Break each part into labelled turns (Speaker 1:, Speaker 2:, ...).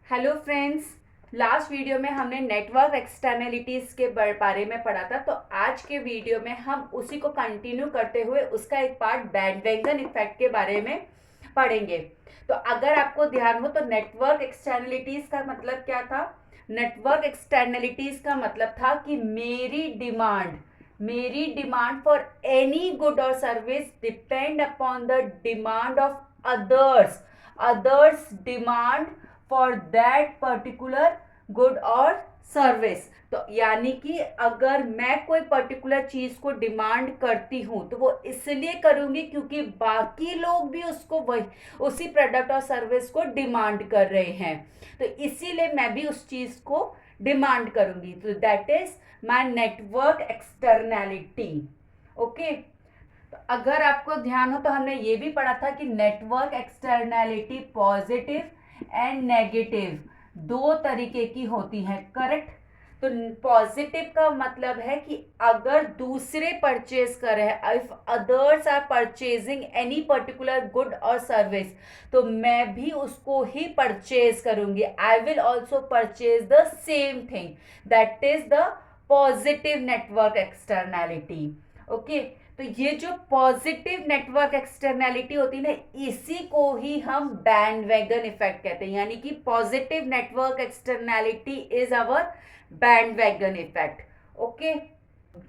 Speaker 1: Hello friends. Last video में हमने network externalities के बारे में पढ़ा था, तो आज के वीडियो में हम उसी को कंटिन्यू करते हुए उसका एक पार्ट बैंडवेगन इफेक्ट के बारे में पढ़ेंगे। तो अगर आपको ध्यान हो तो नेटवर्क एक्सटर्नलिटीज़ का मतलब क्या था? नेटवर्क एक्सटर्नलिटीज़ का मतलब था कि मेरी डिमांड फॉर एनी गुड और service depend upon the demand of others demand for that particular good और सर्विस। तो यानी कि अगर मैं कोई पर्टिकुलर चीज को डिमांड करती हूं तो वो इसलिए करूंगी क्योंकि बाकी लोग भी उसको वही उसी प्रोडक्ट और सर्विस को डिमांड कर रहे हैं, तो इसीलिए मैं भी उस चीज को डिमांड करूंगी। तो that is my network externality. Okay, तो अगर आपको ध्यान हो तो हमने ये भी पढ़ा था कि network externality positive and negative दो तरीके की होती है, करेक्ट? तो पॉजिटिव का मतलब है कि अगर दूसरे परचेज कर रहे हैं, if others are purchasing any particular good और सर्विस, तो मैं भी उसको ही परचेज करूंगी। I will also purchase the same thing. That is the positive network externality. Okay, तो ये जो पॉजिटिव नेटवर्क एक्सटर्नैलिटी होती है ना, इसी को ही हम बैंडवैगन इफेक्ट कहते हैं। यानी कि positive network externality is our bandwagon effect. Okay,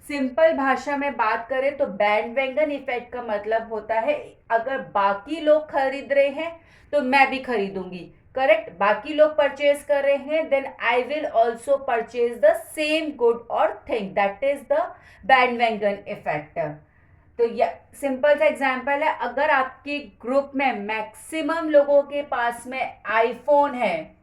Speaker 1: simple भाषा में बात करें तो बैंडवैगन इफेक्ट का मतलब होता है अगर बाकी लोग खरीद रहे हैं तो मैं भी खरीदूंगी, करेक्ट? बाकी लोग परचेज कर रहे हैं, then I will also purchase the same good or thing. That is the bandwagon effect. तो ये सिंपल सा एग्जांपल है, अगर आपके ग्रुप में मैक्सिमम लोगों के पास में आईफोन है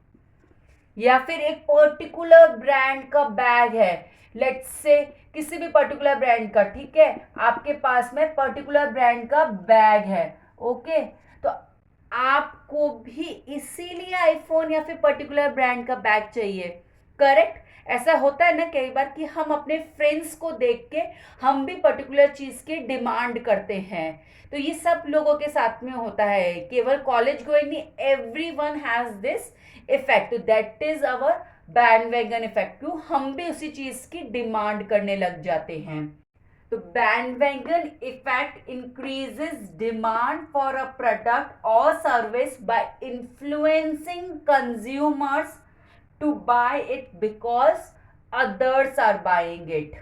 Speaker 1: या फिर एक पर्टिकुलर ब्रांड का बैग है, लेट्स से किसी भी पर्टिकुलर ब्रांड का, ठीक है, आपके पास में पर्टिकुलर ब्रांड का बैग है, ओके, तो आपको भी इसीलिए आईफोन या फिर पर्टिकुलर ब्रांड का बैग चाहिए, करेक्ट? ऐसा होता है ना कई बार कि हम अपने फ्रेंड्स को देख के हम भी पर्टिकुलर चीज की डिमांड करते हैं। तो ये सब लोगों के साथ में होता है, केवल कॉलेज गोइंग नहीं, everyone has this effect. That is our bandwagon effect. हम भी उसी चीज की डिमांड करने लग जाते हैं। तो bandwagon effect increases demand for a product or service by influencing consumers to buy it because others are buying it।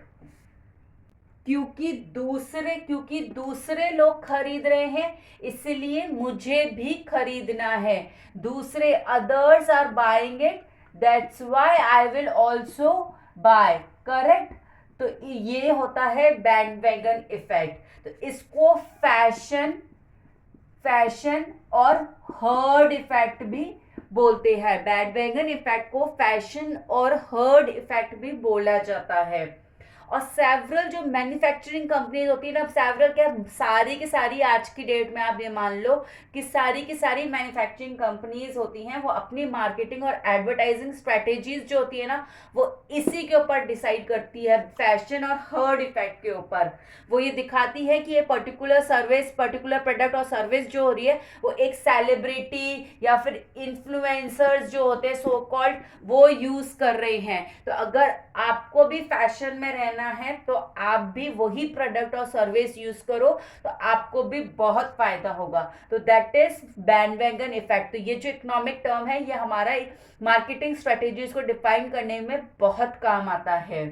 Speaker 1: क्योंकि दूसरे लोग खरीद रहे हैं इसलिए मुझे भी खरीदना है। दूसरे others are buying it, that's why I will also buy, correct? तो ये होता है बैंडवैगन इफेक्ट। तो इसको फैशन और हर्ड इफेक्ट भी बोलते हैं। बैंडवैगन इफेक्ट को फैशन और हर्ड इफेक्ट भी बोला जाता है। और सेवरल जो मैन्युफैक्चरिंग कंपनीज होती है ना, सेवरल क्या, सारी की सारी आज की डेट में आप ये मान लो कि सारी की सारी मैन्युफैक्चरिंग कंपनीज होती हैं, वो अपनी मार्केटिंग और एडवर्टाइजिंग स्ट्रेटेजीज जो होती है ना, वो इसी के ऊपर डिसाइड करती है, फैशन और हर्ड इफेक्ट के ऊपर। वो ये दिखाती है कि ये पर्टिकुलर सर्विस, पर्टिकुलर प्रोडक्ट और सर्विस जो हो रही है वो एक सेलिब्रिटी या फिर इन्फ्लुएंसर्स जो होते हैं सो कॉल्ड, वो यूज कर रहे हैं। तो अगर आपको भी फैशन में रहना है तो आप भी वही प्रोडक्ट और सर्विस यूज करो, तो आपको भी बहुत फायदा होगा। तो दैट इज बैंडवैगन इफेक्ट। तो ये जो इकोनॉमिक टर्म है ये हमारा मार्केटिंग स्ट्रेटेजीज को डिफाइन करने में बहुत काम आता है।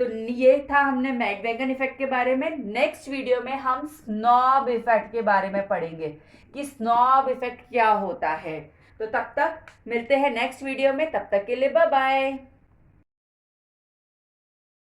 Speaker 1: तो ये था हमने बैंडवैगन इफेक्ट के बारे में। नेक्स्ट वीडियो में हम स्नॉब इफेक्ट के बारे में पढ़ेंगे कि स्नॉब इफेक्ट क्या होता है। तो तब तक मिलते हैं नेक्स्ट वीडियो में, तब तक के लिए बाय बाय।